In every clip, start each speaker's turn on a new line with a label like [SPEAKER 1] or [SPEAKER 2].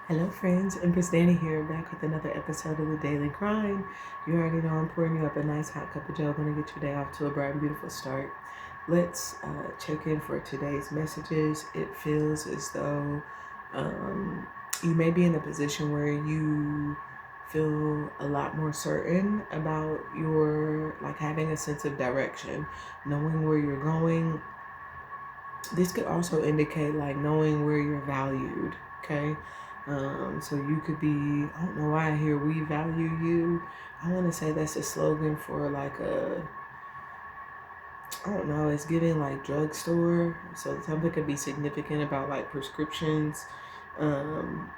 [SPEAKER 1] Hello friends, Empress Dannie here, back with another episode of the Daily Grind. You already know I'm pouring you up a nice hot cup of joe, gonna get your day off to a bright and beautiful start. Let's check in for today's messages. It feels as though you may be in a position where you feel a lot more certain about your, like having a sense of direction, knowing where you're going. This could also indicate like knowing where you're valued, okay? So you could be, I don't know why I hear we value you. I want to say that's a slogan for like I don't know, it's giving like drugstore. So something could be significant about like prescriptions, um,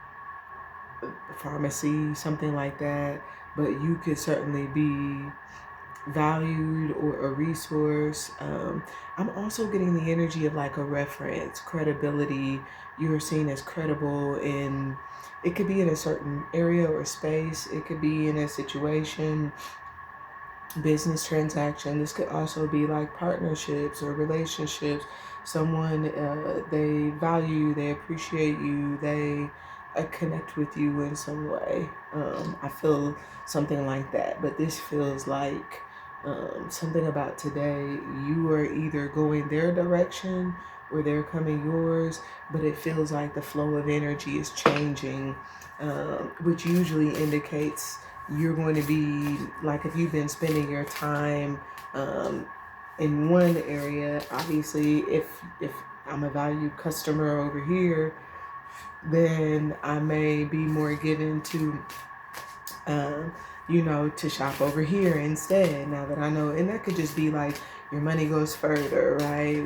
[SPEAKER 1] pharmacy, something like that. But you could certainly be valued or a resource. I'm also getting the energy of like a reference, credibility. You're seen as credible in, it could be in a certain area or space. It could be in a situation, business transaction. This could also be like partnerships or relationships. Someone, they value you, they appreciate you, they connect with you in some way. I feel something like that, but this feels like something about today. You are either going their direction or they're coming yours, but it feels like the flow of energy is changing, which usually indicates you're going to be like, if you've been spending your time in one area, obviously if I'm a valued customer over here, then I may be more given to to shop over here instead, now that I know. And that could just be like your money goes further, right?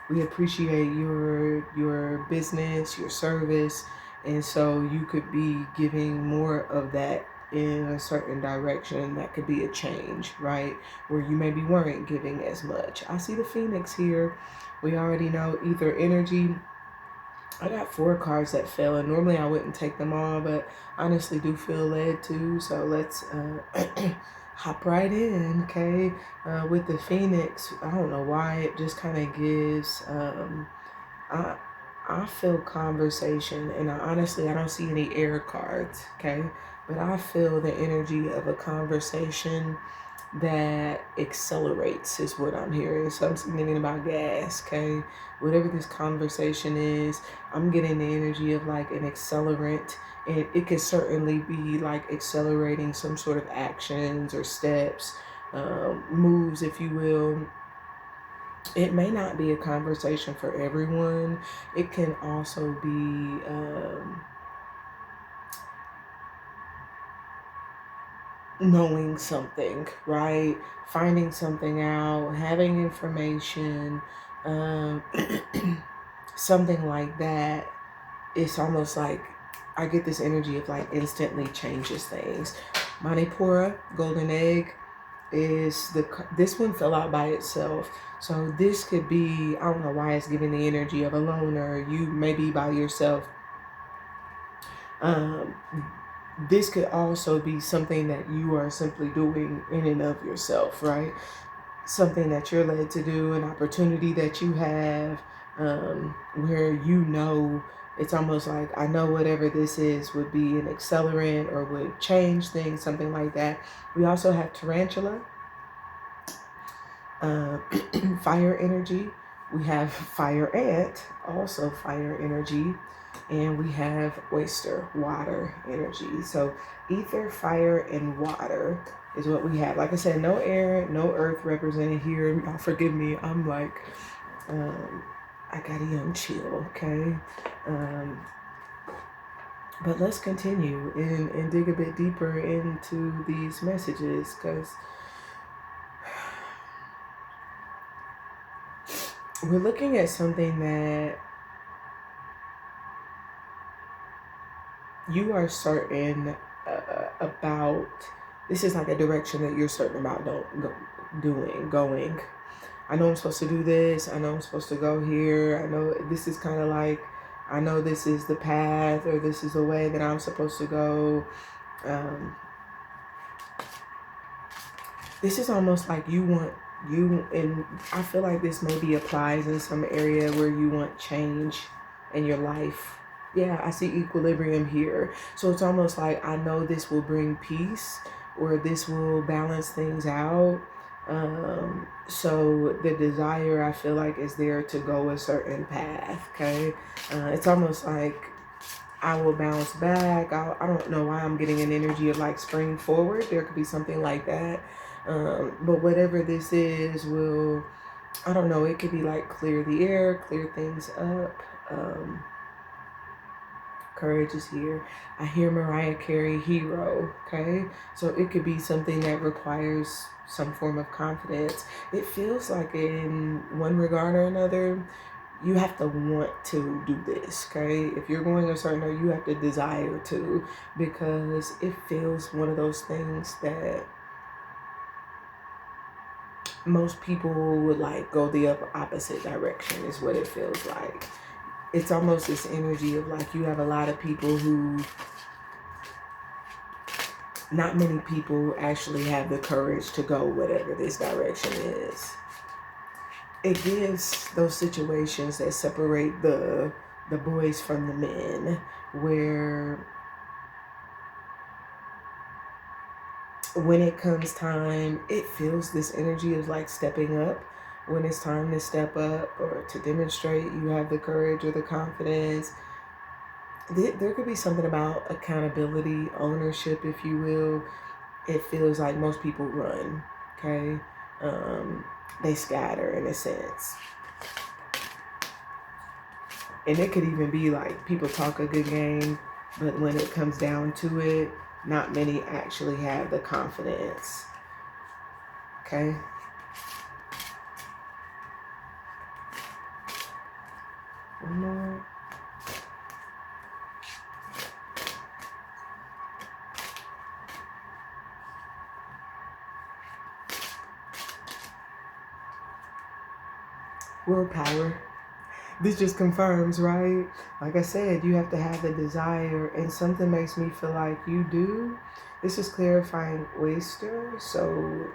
[SPEAKER 1] We appreciate your business, your service, and so you could be giving more of that in a certain direction. That could be a change, right? Where you maybe weren't giving as much. I see the Phoenix here. We already know ether energy. I got 4 cards that fell, and normally I wouldn't take them all, but honestly do feel led to. So let's hop right in, okay? With the Phoenix, I don't know why it just kind of gives. I I feel conversation, and I don't see any air cards, okay? But I feel the energy of a conversation that accelerates is what I'm hearing. So I'm thinking about gas, okay? Whatever this conversation is, I'm getting the energy of like an accelerant, and it could certainly be like accelerating some sort of actions or steps, moves, if you will. It may not be a conversation for everyone. It can also be knowing something, right? Finding something out, having information, um, something like that. It's almost like I get this energy of like instantly changes things. Manipura, golden egg, is this one fell out by itself. So this could be, I don't know why it's giving the energy of a loner. You may be by yourself. Um, this could also be something that you are simply doing in and of yourself, right? Something that you're led to do, an opportunity that you have, where it's almost like, I know whatever this is would be an accelerant or would change things, something like that. We also have tarantula, uh, fire energy. We have fire ant, also fire energy. And we have oyster, water energy. So ether, fire, and water is what we have. Like I said, no air, no earth represented here. Y'all forgive me. I'm like, I got a young chill, okay? But let's continue and dig a bit deeper into these messages, because we're looking at something that you are certain about. This is like a direction that you're certain about going. I know I'm supposed to do this. I know I'm supposed to go here. I know this is kind of like, I know this is the path, or this is the way that I'm supposed to go. This is almost like and I feel like this maybe applies in some area where you want change in your life. Yeah, I see equilibrium here. So it's almost like I know this will bring peace or this will balance things out. So the desire, I feel like, is there to go a certain path. Okay. It's almost like I will bounce back. I don't know why I'm getting an energy of like spring forward. There could be something like that. But whatever this is will, I don't know, it could be like clear the air, clear things up. Courage is here. I hear Mariah Carey, Hero. Okay. So it could be something that requires some form of confidence. It feels like, in one regard or another, you have to want to do this. Okay. If you're going a certain way, you have to desire to, because it feels one of those things that most people would like go the opposite direction, is what it feels like. It's almost this energy of like you have a lot of people who, not many people actually have the courage to go whatever this direction is. It gives those situations that separate the boys from the men, where when it comes time, it feels this energy of like stepping up. When it's time to step up or to demonstrate you have the courage or the confidence, there could be something about accountability, ownership, if you will. It feels like most people run. Okay. They scatter in a sense. And it could even be like people talk a good game, but when it comes down to it, not many actually have the confidence. Okay. One more. Willpower. This just confirms, right? Like I said, you have to have the desire, and something makes me feel like you do. This is clarifying oyster, so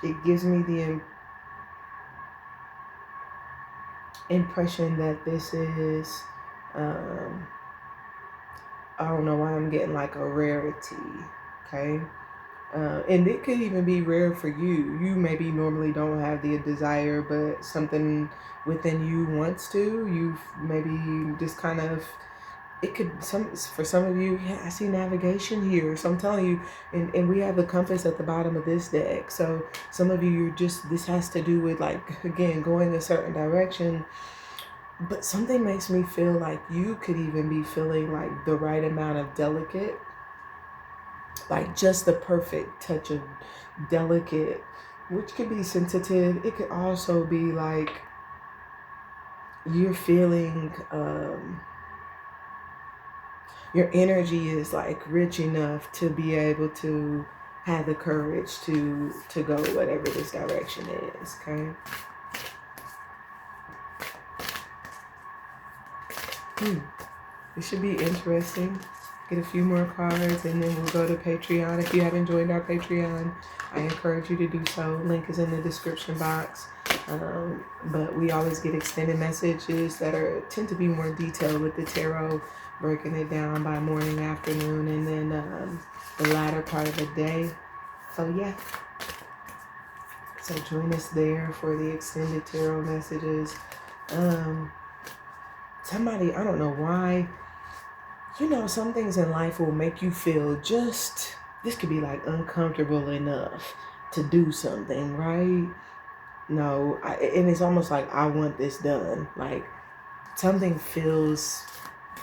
[SPEAKER 1] it gives me the impression that this is, I don't know why I'm getting like a rarity. Okay. And it could even be rare for you. You maybe normally don't have the desire, but something within you wants to. You've maybe just kind of, it could, for some of you, yeah, I see navigation here. So I'm telling you, and we have the compass at the bottom of this deck. So some of you, you're just, this has to do with like, again, going a certain direction. But something makes me feel like you could even be feeling like the right amount of delicate, like just the perfect touch of delicate, which could be sensitive. It could also be like you're feeling, your energy is like rich enough to be able to have the courage to go whatever this direction is. Okay. It should be interesting. Get a few more cards and then we'll go to Patreon. If you haven't joined our Patreon, I encourage you to do so. Link is in the description box. But we always get extended messages that tend to be more detailed with the tarot, breaking it down by morning, afternoon, and then the latter part of the day. So yeah. So join us there for the extended tarot messages. Somebody, I don't know why, some things in life will make you feel just, this could be like uncomfortable enough to do something, right? No, and it's almost like I want this done. Like something feels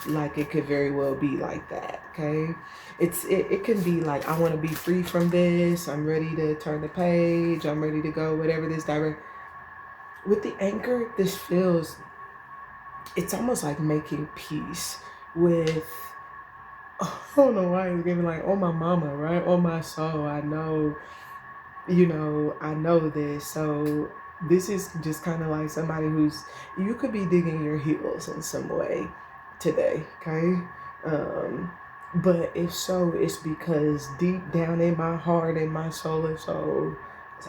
[SPEAKER 1] like it could very well be like that, okay? It can be like, I want to be free from this. I'm ready to turn the page. I'm ready to go, whatever this direct. With the anchor, this feels, it's almost like making peace with, I don't know why it's giving like, oh my mama, right? Oh my soul, I know, I know this. So this is just kind of like somebody who's, you could be digging your heels in some way today, okay? But if so, it's because deep down in my heart and my soul and soul,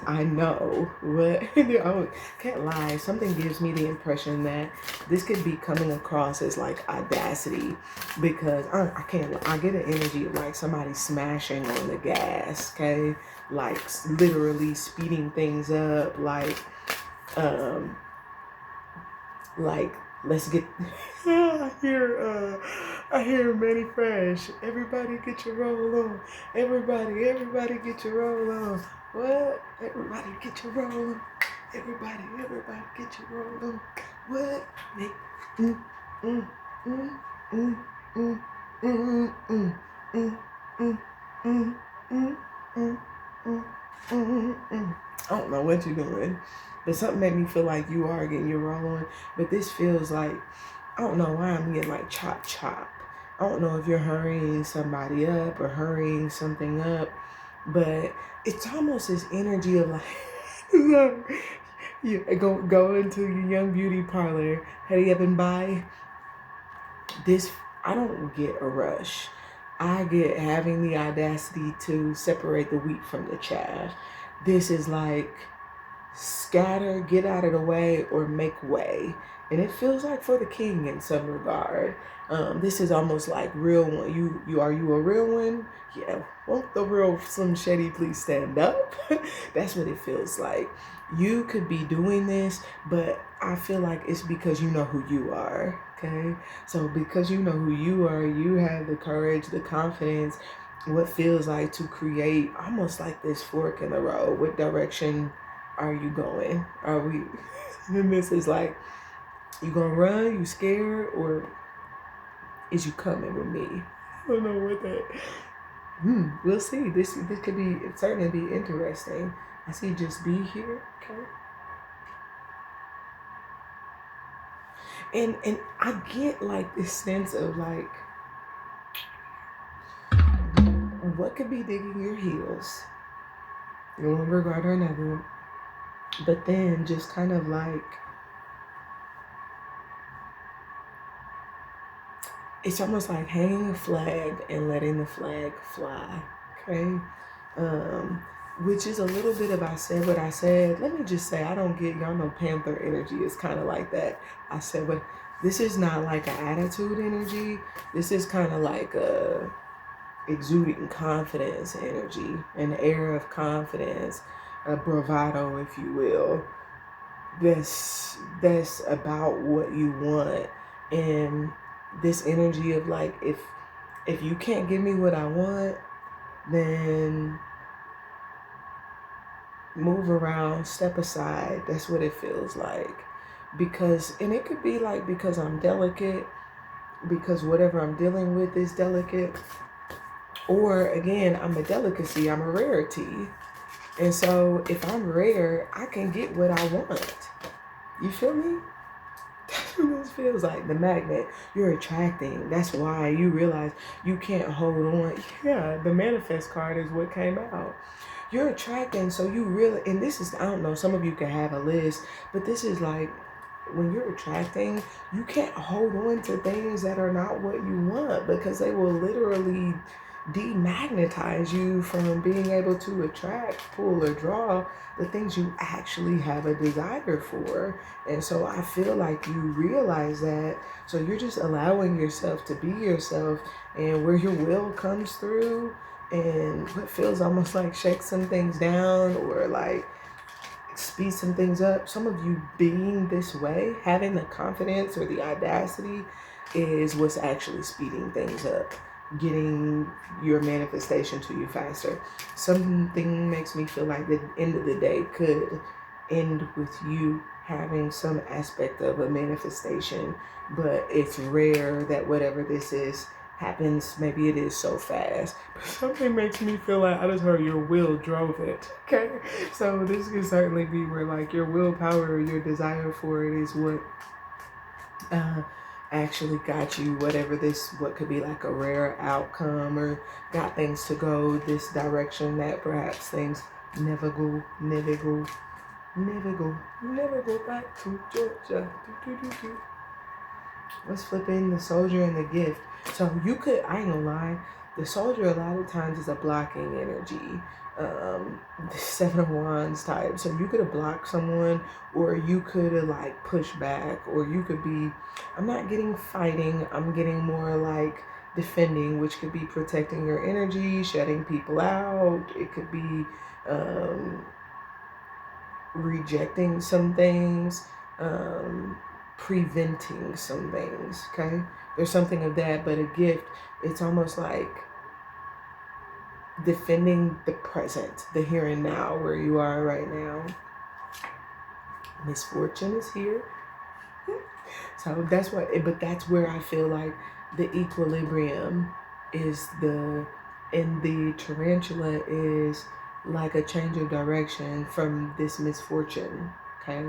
[SPEAKER 1] I know what I can't lie. Something gives me the impression that this could be coming across as like audacity, because I can't. I get an energy of like somebody smashing on the gas, okay, like literally speeding things up, um, like let's get. I hear Manny Fresh. Everybody get your roll on. Everybody get your roll on. What? Everybody get your roll on. Everybody get your roll on. What? Make mm, mm, mm, mm, mm, mm, mm, mm, mm, mm, mm, mm, I don't know what you're doing, but something made me feel like you are getting your roll on. But this feels like, I don't know why I'm getting like chop chop. I don't know if you're hurrying somebody up or hurrying something up, but it's almost this energy of like, you go into your young beauty parlor, hurry up and buy this. I don't get a rush. I get having the audacity to separate the wheat from the chaff. This is like scatter, get out of the way, or make way. And it feels like for the king in some regard. This is almost like real one. You are you a real one? Yeah. Won't the real Slim Shady please stand up? That's what it feels like. You could be doing this, but I feel like it's because you know who you are. Okay. So because you know who you are, you have the courage, the confidence, what feels like to create almost like this fork in the road. What direction are you going? Are we? And this is like, you gonna run? You scared, or is you coming with me? I don't know what that. We'll see. This could be certainly be interesting. I see just be here, okay. And I get like this sense of like, what could be digging your heels in one regard or another, but then just kind of like, it's almost like hanging a flag and letting the flag fly, okay? Which is a little bit of I said what I said. Let me just say, I don't get, y'all know Panther energy is kind of like that. I said, but this is not like an attitude energy. This is kind of like a exuding confidence energy, an air of confidence, a bravado, if you will. That's about what you want. And this energy of like, if you can't give me what I want, then move around, step aside. That's what it feels like. Because, and it could be like, because I'm delicate, because whatever I'm dealing with is delicate, or again, I'm a delicacy, I'm a rarity. And so if I'm rare, I can get what I want. You feel me? That's what this feels like. The magnet you're attracting. That's why you realize you can't hold on. Yeah, the manifest card is what came out. You're attracting, so you really, and this is, I don't know, some of you can have a list, but this is like, when you're attracting, you can't hold on to things that are not what you want, because they will literally demagnetize you from being able to attract, pull, or draw the things you actually have a desire for. And so I feel like you realize that. So you're just allowing yourself to be yourself, and where your will comes through and what feels almost like shake some things down or like speed some things up. Some of you being this way, having the confidence or the audacity, is what's actually speeding things up, getting your manifestation to you faster. Something makes me feel like the end of the day could end with you having some aspect of a manifestation, but it's rare that whatever this is happens. Maybe it is so fast, but something makes me feel like I just heard your will drove it. Okay, so this could certainly be where like your willpower or your desire for it is what actually got you whatever this, what could be like a rare outcome, or got things to go this direction that perhaps things never go back to Georgia. Let's flip in the soldier and the gift. So you could, I ain't gonna lie, The soldier a lot of times is a blocking energy, the Seven of Wands type. So you could have blocked someone, or you could have like pushed back, or you could be, I'm not getting fighting, I'm getting more like defending, which could be protecting your energy, shutting people out. It could be um, rejecting some things, um, preventing some things, okay? There's something of that, but a gift, it's almost like defending the present, the here and now, where you are right now. Misfortune is here. So that's what, but that's where I feel like the equilibrium is and the tarantula is like a change of direction from this misfortune. Okay.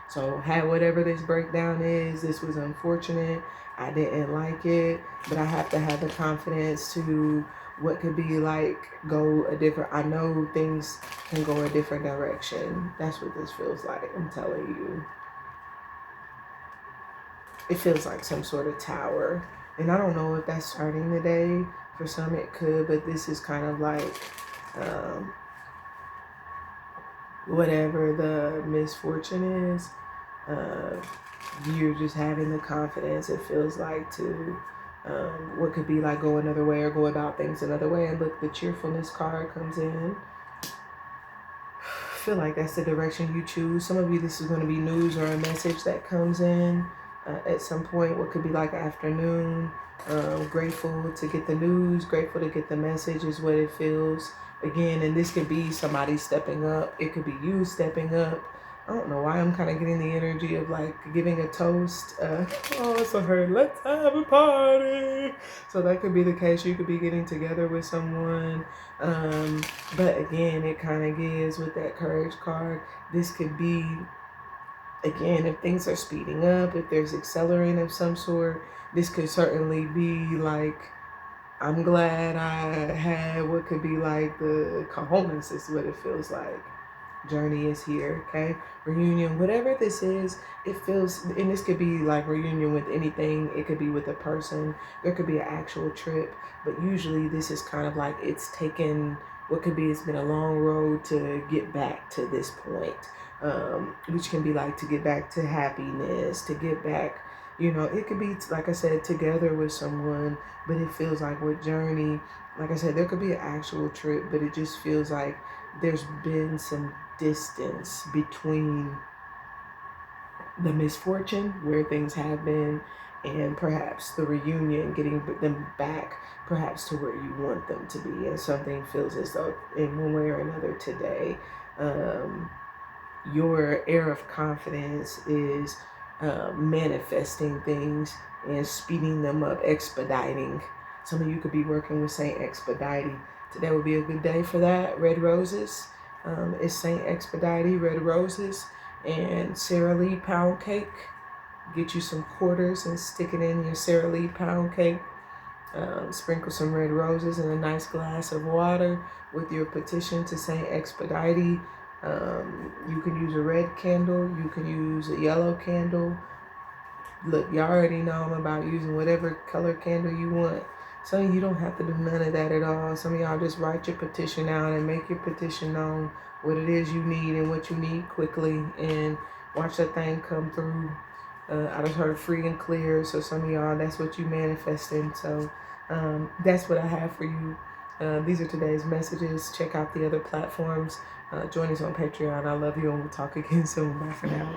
[SPEAKER 1] So had whatever this breakdown is, this was unfortunate. I didn't like it, but I have to have the confidence to what could be like go a different, I know things can go a different direction. That's what this feels like. I'm telling you. It feels like some sort of tower. And I don't know if that's starting the day. For some it could, but this is kind of like whatever the misfortune is, uh, you're just having the confidence, it feels like, to what could be like go another way or go about things another way. And look, the cheerfulness card comes in. I feel like that's the direction you choose. Some of you, this is going to be news or a message that comes in at some point, what could be like afternoon. Grateful to get the news, grateful to get the message is what it feels. Again, and this could be somebody stepping up. It could be you stepping up. I don't know why I'm kind of getting the energy of like giving a toast. Oh, so her, let's have a party. So that could be the case. You could be getting together with someone. But again, it kind of gives with that courage card. This could be, again, if things are speeding up, if there's accelerating of some sort, this could certainly be like, I'm glad I had what could be like the cojones is what it feels like. Journey is here, okay? Reunion, whatever this is, it feels, and this could be like reunion with anything. It could be with a person. There could be an actual trip, but usually this is kind of like it's taken, what could be, it's been a long road to get back to this point. Which can be like to get back to happiness, to get back, it could be, like I said, together with someone, but it feels like with journey, like I said, there could be an actual trip, but it just feels like there's been some distance between the misfortune where things have been and perhaps the reunion, getting them back perhaps to where you want them to be. And something feels as though in one way or another today, your air of confidence is manifesting things and speeding them up, expediting. Some of you could be working with Saint Expedite. Today would be a good day for that. Red roses. It's Saint Expedite, red roses, and Sara Lee pound cake. Get you some quarters and stick it in your Sara Lee pound cake. Sprinkle some red roses in a nice glass of water with your petition to Saint Expedite. You can use a red candle. You can use a yellow candle. Look, you already know I'm about using whatever color candle you want. Some of you don't have to do none of that at all. Some of y'all just write your petition out and make your petition known, what it is you need and what you need quickly, and watch that thing come through. I just heard free and clear. So some of y'all, that's what you manifesting. So that's what I have for you. These are today's messages. Check out the other platforms. Join us on Patreon. I love you, and we'll talk again soon. Bye for now.